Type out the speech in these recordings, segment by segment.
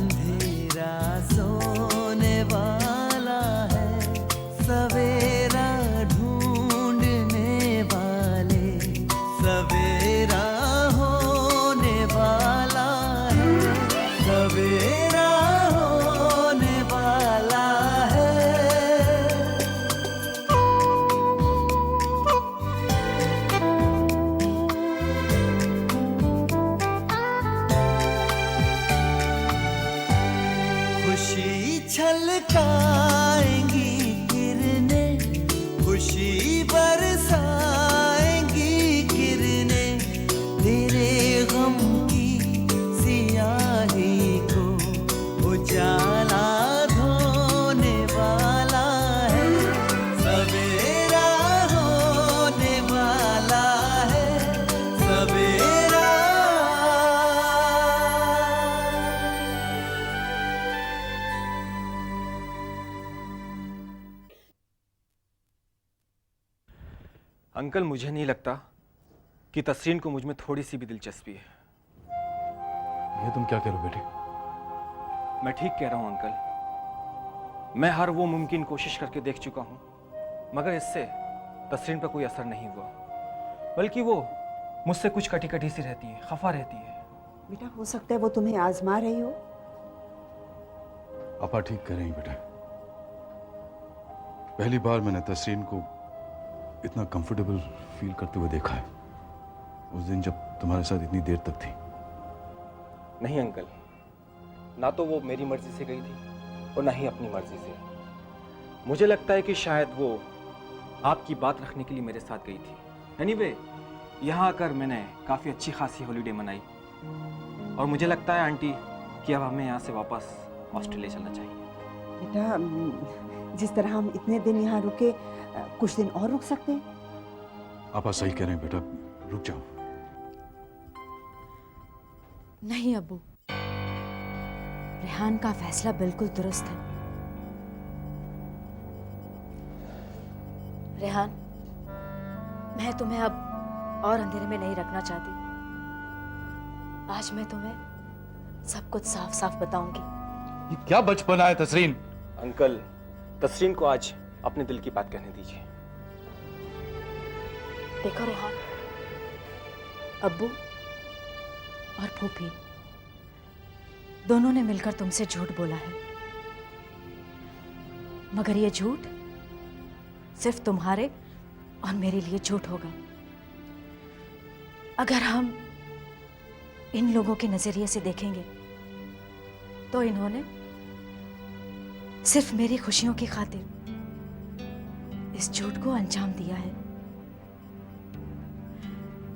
अंधेरा सोने वाला है, सवेरा ढूंढने वाले, सवेरा होने वाला है, सवेरा होने वाला है। खुशी छलकाएंगी किरणें, खुशी बरसाएंगी किरणें, तेरे गम की सियाही को उजाला धोने वाला है, सवेरा होने वाला है, सवेरा। अंकल, मुझे नहीं लगता कि तसरीन को मुझ में थोड़ी सी भी दिलचस्पी है। ये तुम क्या कह रहे हो बेटे? मैं ठीक कह रहा हूं अंकल। मैं हर वो मुमकिन कोशिश करके देख चुका हूं, मगर इससे तसरीन पर कोई असर नहीं हुआ, बल्कि वो मुझसे कुछ कटी कटी सी रहती है, खफा रहती है। बेटा, हो सकता है वो तुम्हें आजमा रही हो। आपा ठीक कह रही हैं बेटा। पहली बार मैंने तसरीन को इतना कंफर्टेबल फील करते हुए देखा है उस दिन जब तुम्हारे साथ इतनी देर तक थी। नहीं अंकल, ना तो वो मेरी मर्जी से गई थी और ना ही अपनी मर्जी से। मुझे लगता है कि शायद वो आपकी बात रखने के लिए मेरे साथ गई थी। एनीवे, यहाँ आकर मैंने काफ़ी अच्छी खासी हॉलीडे मनाई और मुझे लगता है आंटी कि अब हमें यहाँ से वापस ऑस्ट्रेलिया चलना चाहिए। बेटा, जिस तरह हम इतने दिन यहाँ रुके, कुछ दिन और रुक सकते हैं। आपा सही कह रहे हैं बेटा, रुक जाओ। नहीं अब्बू, रेहान का फैसला बिल्कुल दुरुस्त है। रेहान, मैं तुम्हें अब और अंधेरे में नहीं रखना चाहती। आज मैं तुम्हें सब कुछ साफ साफ बताऊंगी। ये क्या बचपना है तसरीन? अंकल, तसरीन को आज अपने दिल की बात कहने दीजिए। देखो रेहान, अब्बू और फूफी दोनों ने मिलकर तुमसे झूठ बोला है, मगर ये झूठ सिर्फ तुम्हारे और मेरे लिए झूठ होगा। अगर हम इन लोगों के नजरिए से देखेंगे तो इन्होंने सिर्फ मेरी खुशियों की खातिर इस झूठ को अंजाम दिया है।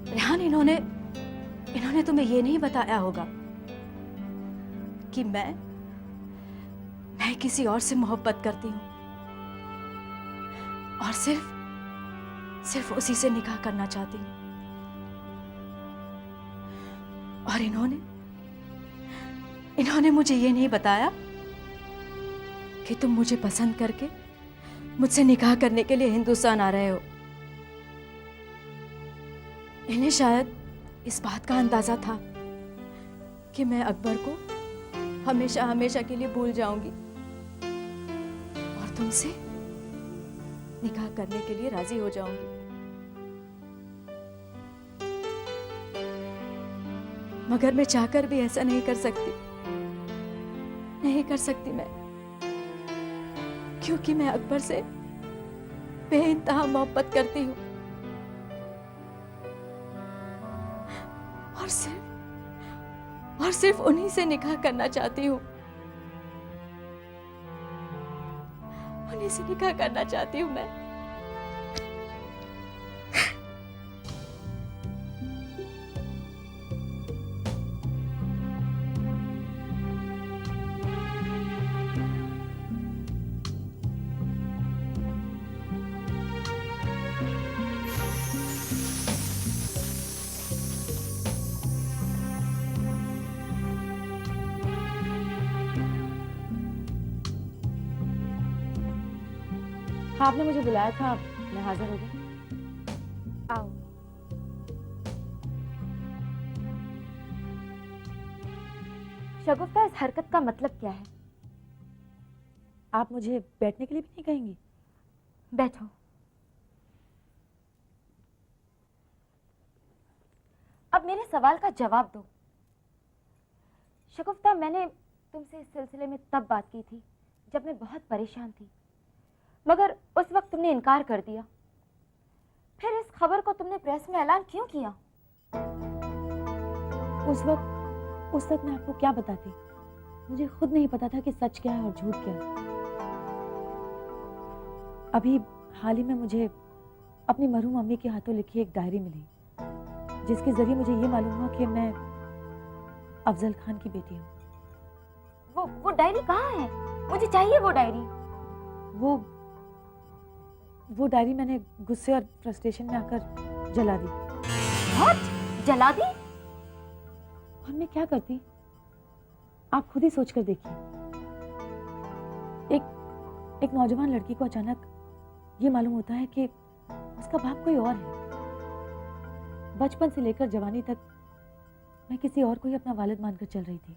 रेहान, इन्होंने तुम्हें यह नहीं बताया होगा कि मैं किसी और से मोहब्बत करती हूं और सिर्फ उसी से निकाह करना चाहती हूं। और इन्होंने मुझे ये नहीं बताया कि तुम मुझे पसंद करके मुझसे निकाह करने के लिए हिंदुस्तान आ रहे हो। इन्हें शायद इस बात का अंदाजा था कि मैं अकबर को हमेशा हमेशा के लिए भूल जाऊंगी और तुमसे निकाह करने के लिए राजी हो जाऊंगी। मगर मैं चाहकर भी ऐसा नहीं कर सकती, नहीं कर सकती मैं, क्योंकि मैं अकबर से बेइंतहा मोहब्बत करती हूँ और सिर्फ उन्हीं से निकाह करना चाहती हूँ, उन्हीं से निकाह करना चाहती हूँ मैं। आपने मुझे बुलाया था, मैं हाजिर हो गई। आओ। शायद शगुफ्ता, इस हरकत का मतलब क्या है? आप मुझे बैठने के लिए भी नहीं कहेंगी? बैठो। अब मेरे सवाल का जवाब दो। शगुफ्ता, मैंने तुमसे इस सिलसिले में तब बात की थी जब मैं बहुत परेशान थी, मगर उस वक्त तुमने इनकार कर दिया। फिर इस खबर को तुमने प्रेस में ऐलान क्यों किया? उस वक्त मैं आपको क्या बताती? मुझे खुद नहीं पता था कि सच क्या है और झूठ क्या है। अभी हाल ही में मुझे अपनी मरहूम अम्मी के हाथों लिखी एक डायरी मिली, जिसके जरिए मुझे ये मालूम हुआ कि मैं अफजल खान की बेटी हूँ। वो डायरी कहाँ है? मुझे चाहिए वो डायरी। वो डायरी मैंने गुस्से और फ्रस्ट्रेशन में आकर जला दी। What? जला दी? और मैं क्या करती, आप खुद ही सोच कर देखिए। एक नौजवान लड़की को अचानक ये मालूम होता है कि उसका बाप कोई और है। बचपन से लेकर जवानी तक मैं किसी और को ही अपना वालिद मानकर चल रही थी,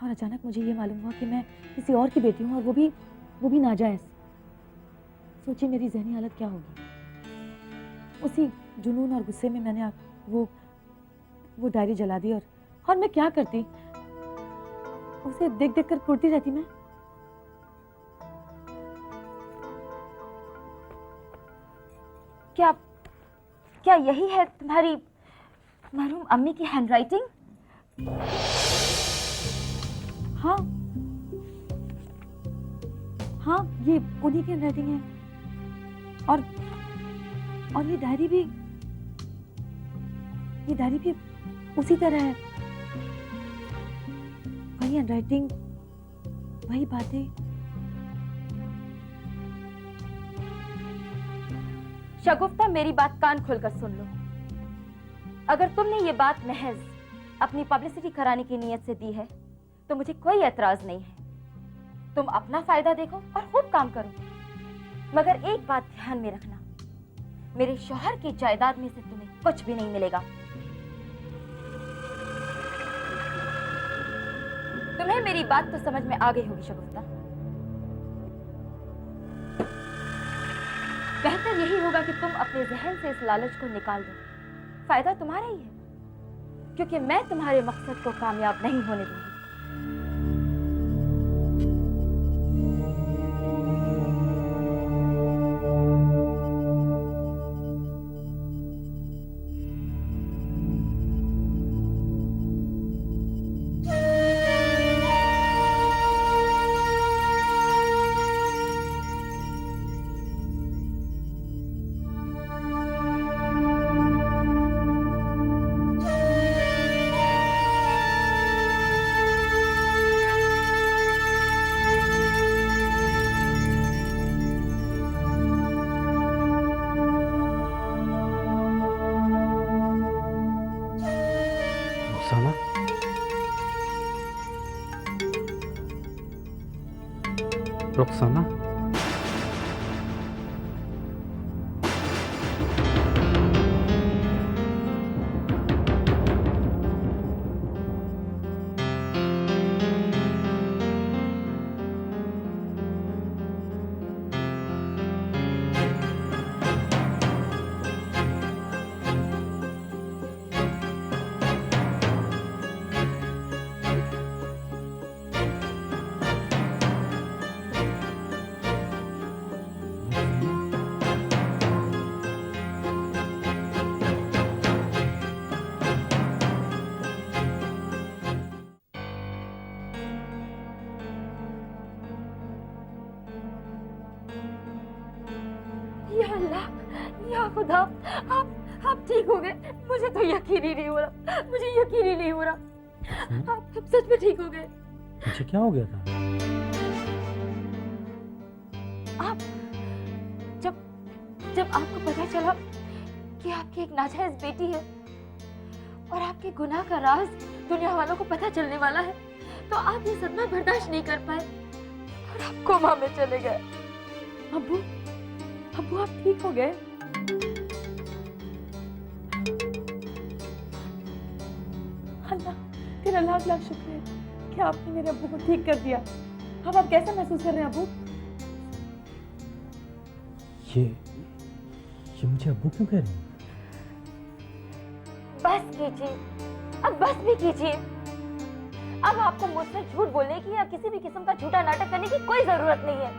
और अचानक मुझे ये मालूम हुआ कि मैं किसी और की बेटी हूँ, और वो भी नाजायज। सोचिए मेरी ज़हनी हालत क्या होगी। उसी जुनून और गुस्से में मैंने वो डायरी जला दी, और मैं क्या करती? उसे देख देख कर कुड़ती रहती मैं। क्या यही है तुम्हारी मरहूम अम्मी की हैंडराइटिंग? हाँ, ये उन्हीं की हैंडराइटिंग है। और ये डायरी भी उसी तरह है। वही हैंडराइटिंग, वही बातें। शगुफ्ता, मेरी बात कान खोलकर सुन लो। अगर तुमने ये बात महज अपनी पब्लिसिटी कराने की नीयत से दी है तो मुझे कोई एतराज नहीं है। तुम अपना फायदा देखो और खूब काम करो, मगर एक बात ध्यान में रखना, मेरे शौहर की जायदाद में से तुम्हें कुछ भी नहीं मिलेगा। तुम्हें मेरी बात तो समझ में आ गई होगी शगुफ्ता। बेहतर यही होगा कि तुम अपने जहन से इस लालच को निकाल दो। फायदा तुम्हारा ही है, क्योंकि मैं तुम्हारे मकसद को कामयाब नहीं होने दूंगी। रुखसाना, या अल्लाह, या खुदा, आप ठीक हो गए। मुझे तो यकीन ही नहीं हो रहा, मुझे यकीन ही नहीं हो रहा। आप सच में ठीक हो गए। मुझे क्या हो गया था? आप जब आपको पता चला कि आपकी एक नाजायज बेटी है और आपके गुनाह का राज दुनिया वालों को पता चलने वाला है, तो आप ये सदमा बर्दाश्त नहीं कर पाए और आप कोमा में चले गए। अब्बू आप ठीक हो गए? अल्लाह, तेरा लाख लाख शुक्र है। कि आपने मेरे अब्बू को ठीक कर दिया। अब आप कैसा महसूस कर रहे हैं अब्बू? ये मुझे अब्बू क्यों कह रही है? बस कीजिए, अब बस भी कीजिए। अब आपको मुझसे झूठ बोलने की या किसी भी किस्म का झूठा नाटक करने की कोई जरूरत नहीं है।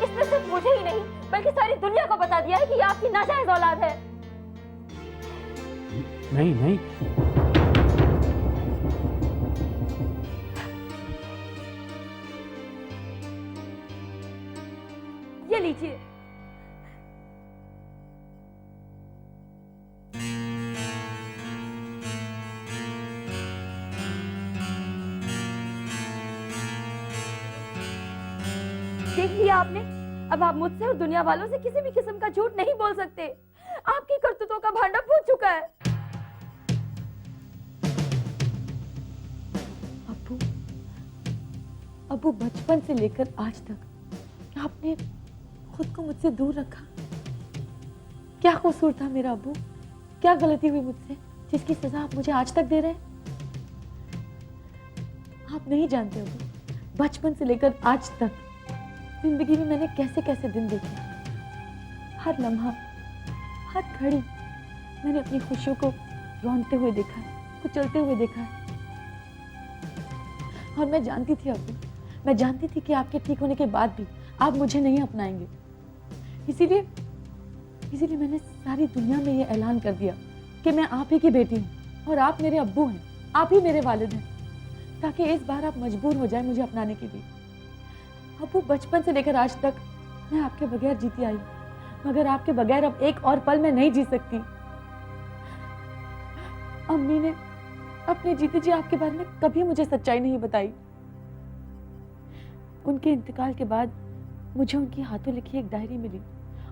इसने सिर्फ मुझे ही नहीं बल्कि सारी दुनिया को बता दिया है कि ये आपकी नाजायज औलाद है। नहीं नहीं, ये लीजिए। देख लिया आपने, अब आप मुझसे और दुनिया वालों से किसी भी किस्म का झूठ नहीं बोल सकते। आपकी करतूतों का भांडा फूट चुका है। अब्बू, अब्बू बचपन से लेकर आज तक आपने खुद को मुझसे दूर रखा। क्या कसूर था मेरा अब्बू? क्या गलती हुई मुझसे जिसकी सजा आप मुझे आज तक दे रहे हैं? आप नहीं जानते अब्बू, बचपन से लेकर आज तक जिंदगी में मैंने कैसे कैसे दिन देखे। हर लम्हा, हर घड़ी मैंने अपनी खुशियों को रोंदते हुए देखा है, कुचलते हुए देखा है। और मैं जानती थी अब्बू, मैं जानती थी कि आपके ठीक होने के बाद भी आप मुझे नहीं अपनाएंगे। इसीलिए मैंने सारी दुनिया में ये ऐलान कर दिया कि मैं आप ही की बेटी हूँ और आप मेरे अब्बू हैं, आप ही मेरे वालिद हैं, ताकि इस बार आप मजबूर हो जाए मुझे अपनाने के लिए। अब्बू, बचपन से लेकर आज तक मैं आपके बगैर जीती आई, मगर आपके बगैर अब एक और पल मैं नहीं जी सकती। अम्मी ने अपने जीते जी आपके बारे में कभी मुझे सच्चाई नहीं बताई। उनके इंतकाल के बाद मुझे उनकी हाथों लिखी एक डायरी मिली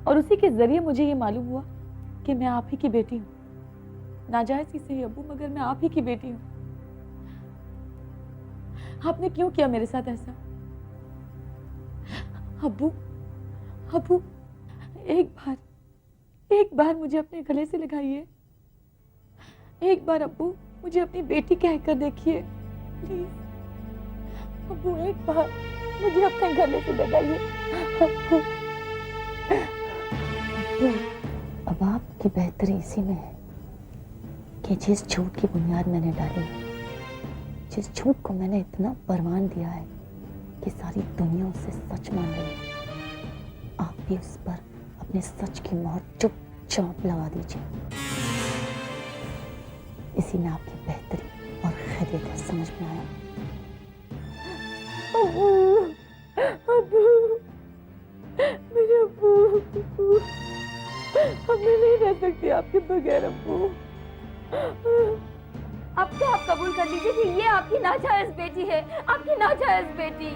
और उसी के जरिए मुझे ये मालूम हुआ कि मैं आप ही की बेटी हूँ। नाजायज ही सही अब्बू, मगर मैं आप ही की बेटी हूँ। आपने क्यों किया मेरे साथ ऐसा? अब्बू, अब्बू, एक बार मुझे अपने गले से लगाइए। एक बार अब्बू मुझे अपनी बेटी कहकर देखिए, प्लीज। अब्बू, एक बार मुझे अपने गले से लगाइए। अब्बू, अब आपकी बेहतरी इसी में है कि जिस झूठ की बुनियाद मैंने डाली, जिस झूठ को मैंने इतना परवान दिया है कि सारी दुनिया उसे सच मान रही है, आप भी उस पर अपने सच की मोहर चुपचाप लगा दीजिए। इसी में आपकी बेहतरी और खैरियत है, समझ में आया? अब्बू, अब्बू, मेरे अब्बू, अब मैं नहीं रह सकती आपके बगैर अब्बू। अब तो आप कबूल कर लीजिए कि ये आपकी नाजायज बेटी है, आपकी नाजायज बेटी।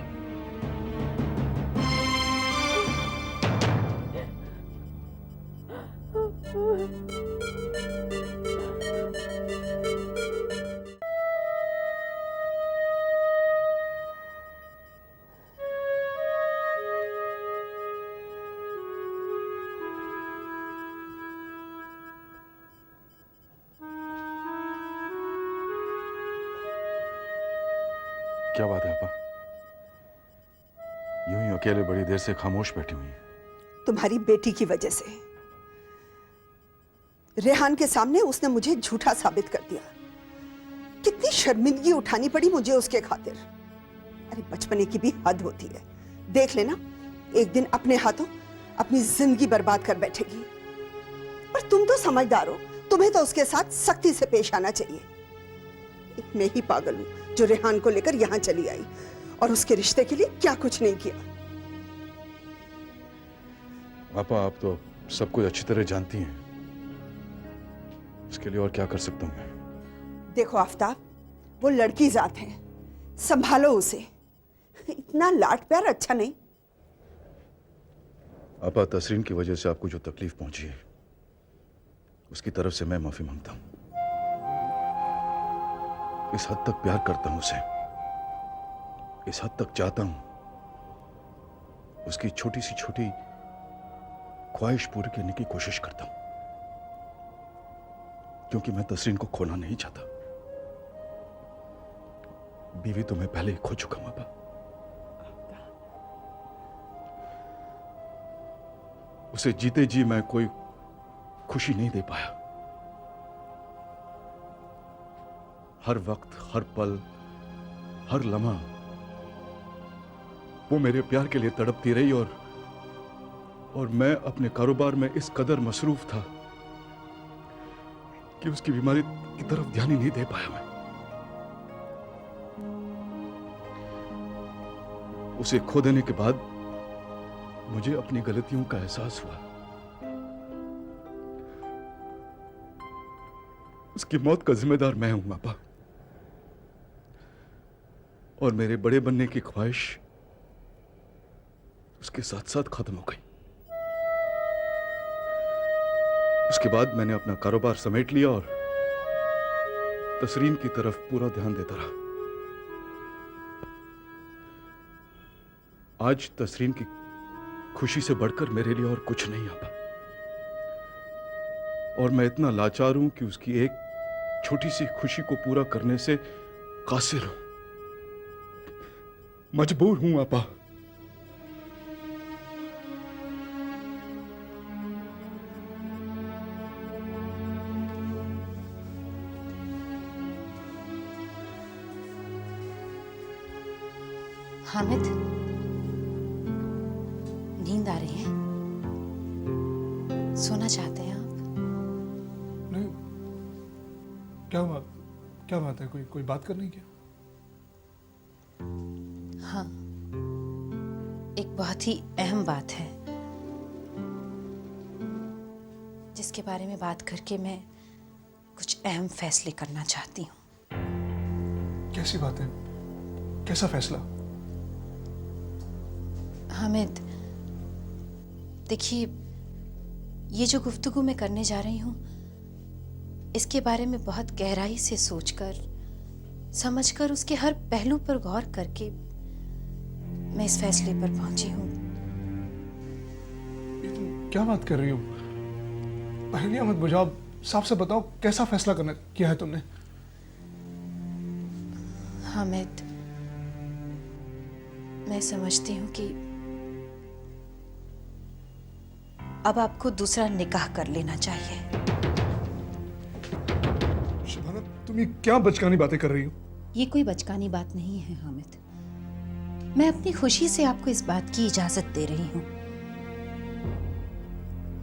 क्या बात है आपा? यूं ही अकेले बड़ी देर से खामोश बैठी हुई हैं। तुम्हारी बेटी की वजह से। रेहान के सामने उसने मुझे झूठा साबित कर दिया। कितनी शर्मिंदगी उठानी पड़ी मुझे उसके खातिर। अरे बचपने की भी हद होती है। देख लेना, एक दिन अपने हाथों अपनी जिंदगी बर्बाद कर बैठेगी। पर तुम तो समझदार हो, तुम्हें तो उसके साथ सख्ती से पेश आना चाहिए। मैं ही पागल हूं जो रेहान को लेकर यहां चली आई और उसके रिश्ते के लिए क्या कुछ नहीं किया। आपा, आप तो सब कुछ अच्छी तरह जानती हैं। इसके लिए और क्या कर सकता हूं मैं? देखो आफ्ताब, वो लड़की जात है, संभालो उसे। इतना लाड प्यार अच्छा नहीं। आपा, तसरीन की वजह से आपको जो तकलीफ पहुंची है उसकी तरफ से मैं माफी मांगता हूं। इस हद तक प्यार करता हूं उसे, इस हद तक चाहता हूं उसकी छोटी सी छोटी ख्वाहिश पूरी करने की कोशिश करता हूं, क्योंकि मैं तसरीन को खोना नहीं चाहता। बीवी तो मैं पहले ही खो चुका हूं अब्बा। उसे जीते जी मैं कोई खुशी नहीं दे पाया। हर वक्त, हर पल, हर लम्हा वो मेरे प्यार के लिए तड़पती रही और मैं अपने कारोबार में इस कदर मसरूफ था कि उसकी बीमारी की तरफ ध्यान ही नहीं दे पाया मैं। उसे खो देने के बाद मुझे अपनी गलतियों का एहसास हुआ। उसकी मौत का जिम्मेदार मैं हूं पापा, और मेरे बड़े बनने की ख्वाहिश उसके साथ साथ खत्म हो गई। उसके बाद मैंने अपना कारोबार समेट लिया और तसरीन की तरफ पूरा ध्यान देता रहा। आज तसरीन की खुशी से बढ़कर मेरे लिए और कुछ नहीं आता, और मैं इतना लाचार हूं कि उसकी एक छोटी सी खुशी को पूरा करने से कासिर हूं, मजबूर हूं आपा। हामिद, नींद आ रही है? सोना चाहते हैं आप? नहीं, क्या बात है? कोई बात करनी क्या? हाँ, एक बहुत ही अहम बात है जिसके बारे में बात करके मैं कुछ अहम फैसले करना चाहती हूँ। कैसी बात है? कैसा फैसला? हामिद, देखिए, ये जो गुफ्तगू मैं करने जा रही हूँ, इसके बारे में बहुत गहराई से सोचकर, समझकर, उसके हर पहलू पर गौर करके मैं इस फैसले पर पहुंची हूँ। ये तुम क्या बात कर रही हो? पहले मत बुझाओ, साफ से बताओ कैसा फैसला करना किया है तुमने? हामिद, मैं समझती हूँ कि अब आपको दूसरा निकाह कर लेना चाहिए। शबाना, तुम ये क्या बचकानी बातें कर रही हो? ये कोई बचकानी बात नहीं है हामिद। मैं अपनी खुशी से आपको इस बात की इजाजत दे रही हूँ।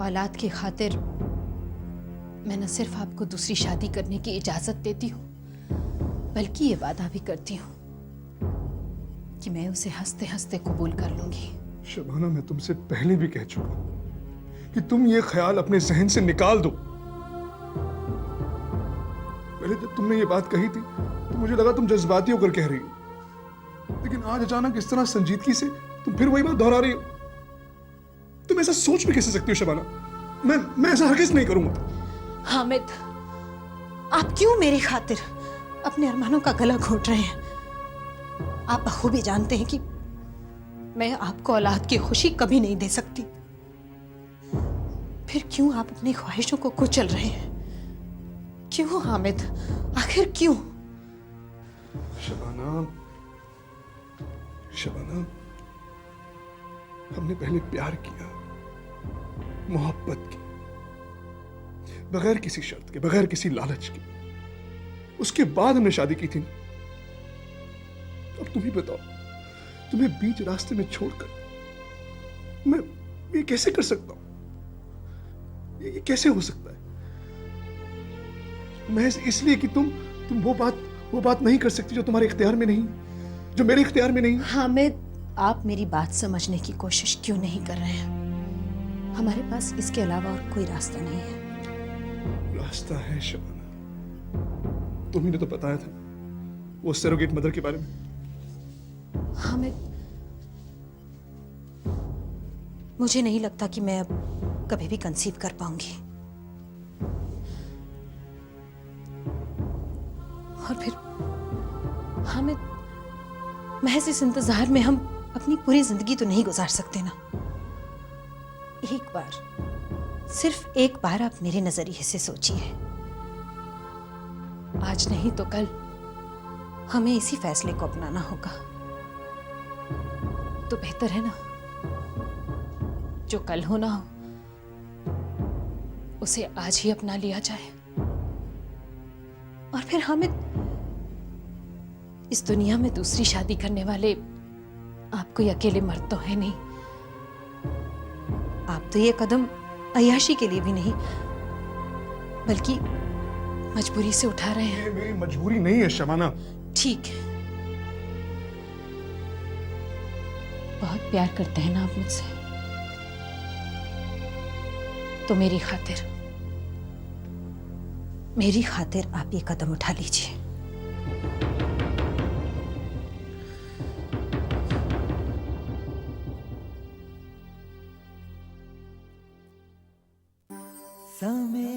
औलाद की खातिर मैं न सिर्फ आपको दूसरी शादी करने की इजाजत देती हूँ, बल्कि ये वादा भी करती हूँ कि मैं उसे हंसते हंसते कबूल कर लूंगी। शबाना, मैं तुमसे पहले भी कह चुका हूं कि तुम ये ख्याल अपने जहन से निकाल दो। पहले जब तुमने ये बात कही थी तो मुझे लगा तुम जज्बाती होकर कह रही हो, लेकिन आज अचानक इस तरह संजीदगी से तुम फिर वही बात दोहरा रही हो। तुम ऐसा सोच भी कैसे सकती हो शबाना? मैं ऐसा हरगिज़ नहीं करूंगा। हामिद, आप क्यों मेरी खातिर अपने अरमानों का गला घोट रहे हैं? आप बखूबी जानते हैं कि मैं आपको औलाद की खुशी कभी नहीं दे सकती। फिर क्यों आप अपनी ख्वाहिशों को कुचल रहे हैं? क्यों हामिद, आखिर क्यों? शबाना, हमने पहले प्यार किया, मोहब्बत की, बगैर किसी शर्त के, बगैर किसी लालच के। उसके बाद हमने शादी की थी। अब तुम ही बताओ, तुम्हें बीच रास्ते में छोड़कर मैं ये कैसे कर सकता हूं? ये कैसे हो सकता है? महज इसलिए कि तुम वो बात नहीं कर सकती जो तुम्हारे इख्तियार में नहीं, जो मेरे इख्तियार में नहीं। हामिद, आप मेरी बात समझने की कोशिश क्यों नहीं कर रहे हैं? हमारे पास इसके अलावा और कोई रास्ता नहीं है। रास्ता है शबाना, तुम्ही ने तो बताया था वो सरोगेट मदर के बारे में। हामिद, मुझे नहीं लगता कि मैं अब कभी भी कंसीव कर पाऊंगी। और फिर हामिद, महज इस इंतजार में हम अपनी पूरी जिंदगी तो नहीं गुजार सकते ना। एक बार, सिर्फ एक बार आप मेरे नजरिए से सोचिए। आज नहीं तो कल हमें इसी फैसले को अपनाना होगा। तो बेहतर है ना, जो कल होना हो उसे आज ही अपना लिया जाए। और फिर हमें इस दुनिया में दूसरी शादी करने वाले आप कोई अकेले मर्द तो है नहीं। आप तो ये कदम अय्याशी के लिए भी नहीं बल्कि मजबूरी से उठा रहे हैं। ये मेरी मजबूरी नहीं है शबाना। ठीक है, बहुत प्यार करते हैं ना आप मुझसे, तो मेरी खातिर आप ये कदम उठा लीजिए। समय